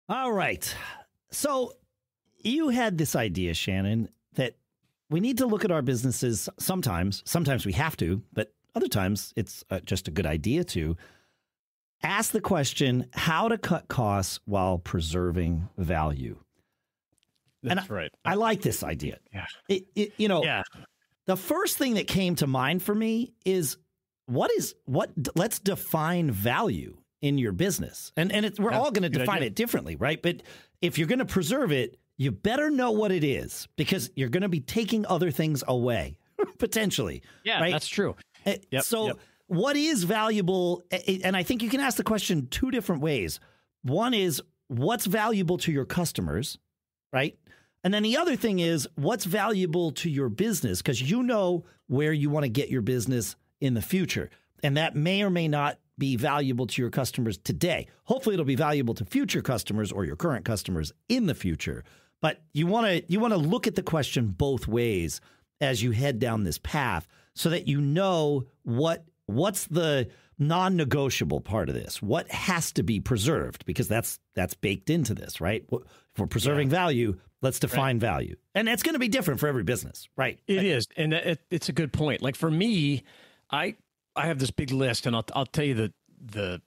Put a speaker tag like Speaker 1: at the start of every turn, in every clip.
Speaker 1: All right. So you had this idea, Shannon, that we need to look at our businesses sometimes. Sometimes we have to, but other times it's just a good idea to ask the question, how to cut costs while preserving value.
Speaker 2: That's right.
Speaker 1: I like this idea.
Speaker 2: Yeah.
Speaker 1: Yeah. The first thing that came to mind for me is let's define value in your business. And we're all going to define it differently, right? But if you're going to preserve it, you better know what it is, because you're going to be taking other things away, potentially.
Speaker 2: Yeah,
Speaker 1: right?
Speaker 2: that's true.
Speaker 1: What is valuable? And I think you can ask the question two different ways. One is, what's valuable to your customers, right? And then the other thing is, what's valuable to your business? Because you know where you want to get your business in the future. And that may or may not be valuable to your customers today. Hopefully it'll be valuable to future customers or your current customers in the future. But you want to look at the question both ways as you head down this path, so that you know what's the non-negotiable part of this. What has to be preserved, because that's baked into this, right? If we're preserving value, let's define value. And that's going to be different for every business, right?
Speaker 2: It is. And it's a good point. Like for me, I have this big list, and I'll tell you the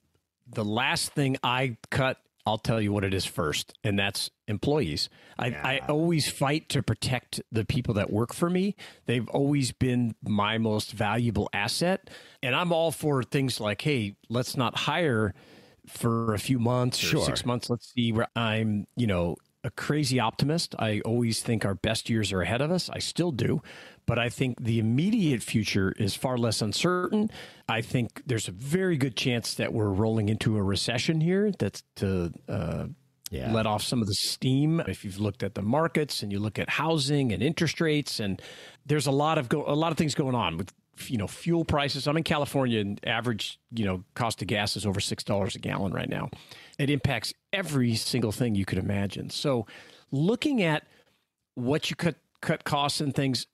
Speaker 2: last thing I cut, I'll tell you what it is first, and that's employees. I always fight to protect the people that work for me. They've always been my most valuable asset. And I'm all for things like, hey, let's not hire for a few months or 6 months. Let's see where I'm, a crazy optimist. I always think our best years are ahead of us. I still do. But I think the immediate future is far less uncertain. I think there's a very good chance that we're rolling into a recession here. That's to let off some of the steam. If you've looked at the markets and you look at housing and interest rates, and there's a lot of things going on with fuel prices. I'm in California, and average cost of gas is over $6 a gallon right now. It impacts every single thing you could imagine. So looking at what you cut costs and things,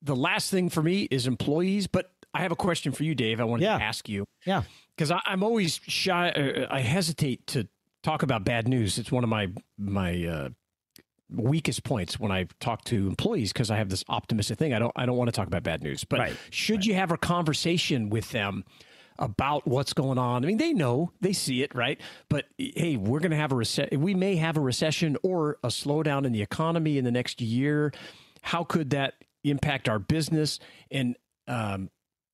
Speaker 2: the last thing for me is employees. But I have a question for you, Dave. I wanted to ask you.
Speaker 1: Yeah.
Speaker 2: Because I'm always shy. I hesitate to talk about bad news. It's one of my weakest points when I talk to employees, because I have this optimistic thing. I don't want to talk about bad news. But should you have a conversation with them about what's going on? I mean, they know, they see it, right? But hey, we're going to have we may have a recession or a slowdown in the economy in the next year. How could that impact our business? And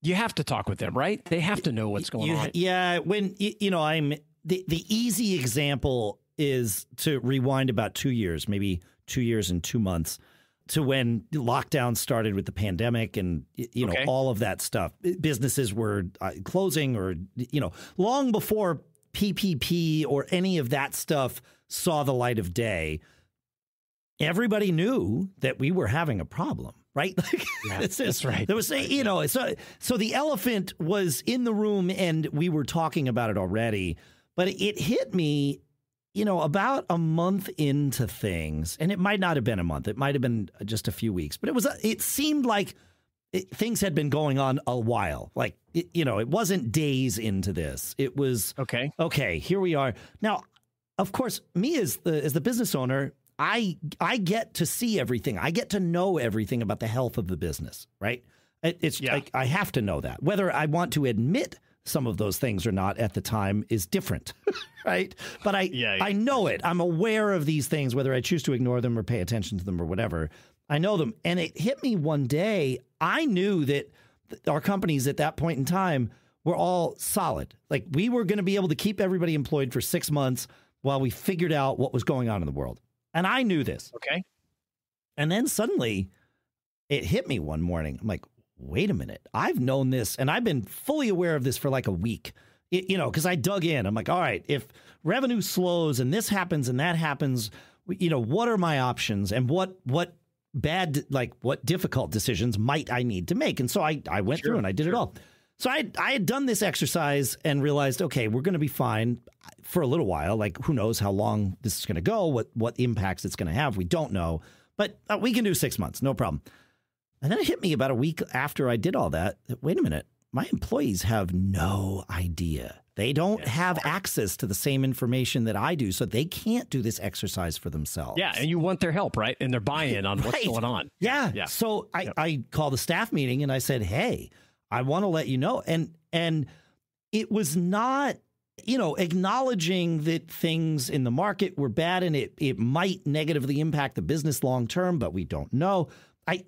Speaker 2: you have to talk with them, right? They have to know what's going on.
Speaker 1: Yeah. When, I'm the easy example is to rewind about 2 years, maybe 2 years and 2 months, to when lockdown started with the pandemic and, all of that stuff. Businesses were closing, or, long before PPP or any of that stuff saw the light of day. Everybody knew that we were having a problem, right?
Speaker 2: That's right.
Speaker 1: There was, so the elephant was in the room, and we were talking about it already. But it hit me, about a month into things, and it might not have been a month. It might have been just a few weeks, but it seemed like things had been going on a while. Like, it wasn't days into this. It was, okay, here we are. Now, of course, me as the business owner, I get to see everything. I get to know everything about the health of the business, right? I have to know that. Whether I want to admit some of those things or not at the time is different, right? But I know it. I'm aware of these things, whether I choose to ignore them or pay attention to them or whatever. I know them. And it hit me one day. I knew that our companies at that point in time were all solid. Like, we were going to be able to keep everybody employed for 6 months while we figured out what was going on in the world. And I knew this.
Speaker 2: Okay.
Speaker 1: And then suddenly it hit me one morning. I'm like, wait a minute, I've known this, and I've been fully aware of this for like a week, because I dug in. I'm like, all right, if revenue slows and this happens and that happens, what are my options, and what difficult decisions might I need to make? And so I went through and I did it all. So I had done this exercise and realized, okay, we're going to be fine for a little while. Like, who knows how long this is going to go, what impacts it's going to have. We don't know, but we can do 6 months, no problem. And then it hit me about a week after I did all that. Wait a minute. my employees have no idea. They don't have access to the same information that I do, so they can't do this exercise for themselves.
Speaker 2: Yeah, and you want their help, right? And their buy-in on what's going on.
Speaker 1: Yeah. So I called a staff meeting and I said, hey, I want to let you know. And it was not, acknowledging that things in the market were bad and it might negatively impact the business long term, but we don't know.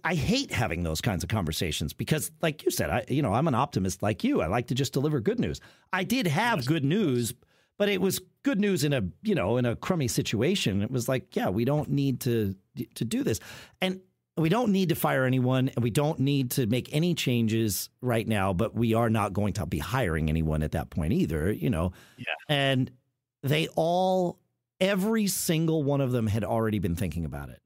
Speaker 1: I hate having those kinds of conversations because, like you said, I'm an optimist like you. I like to just deliver good news. I did have good news, but it was good news in a crummy situation. It was like, yeah, we don't need to do this, and we don't need to fire anyone, and we don't need to make any changes right now. But we are not going to be hiring anyone at that point either. Yeah. And every single one of them had already been thinking about it.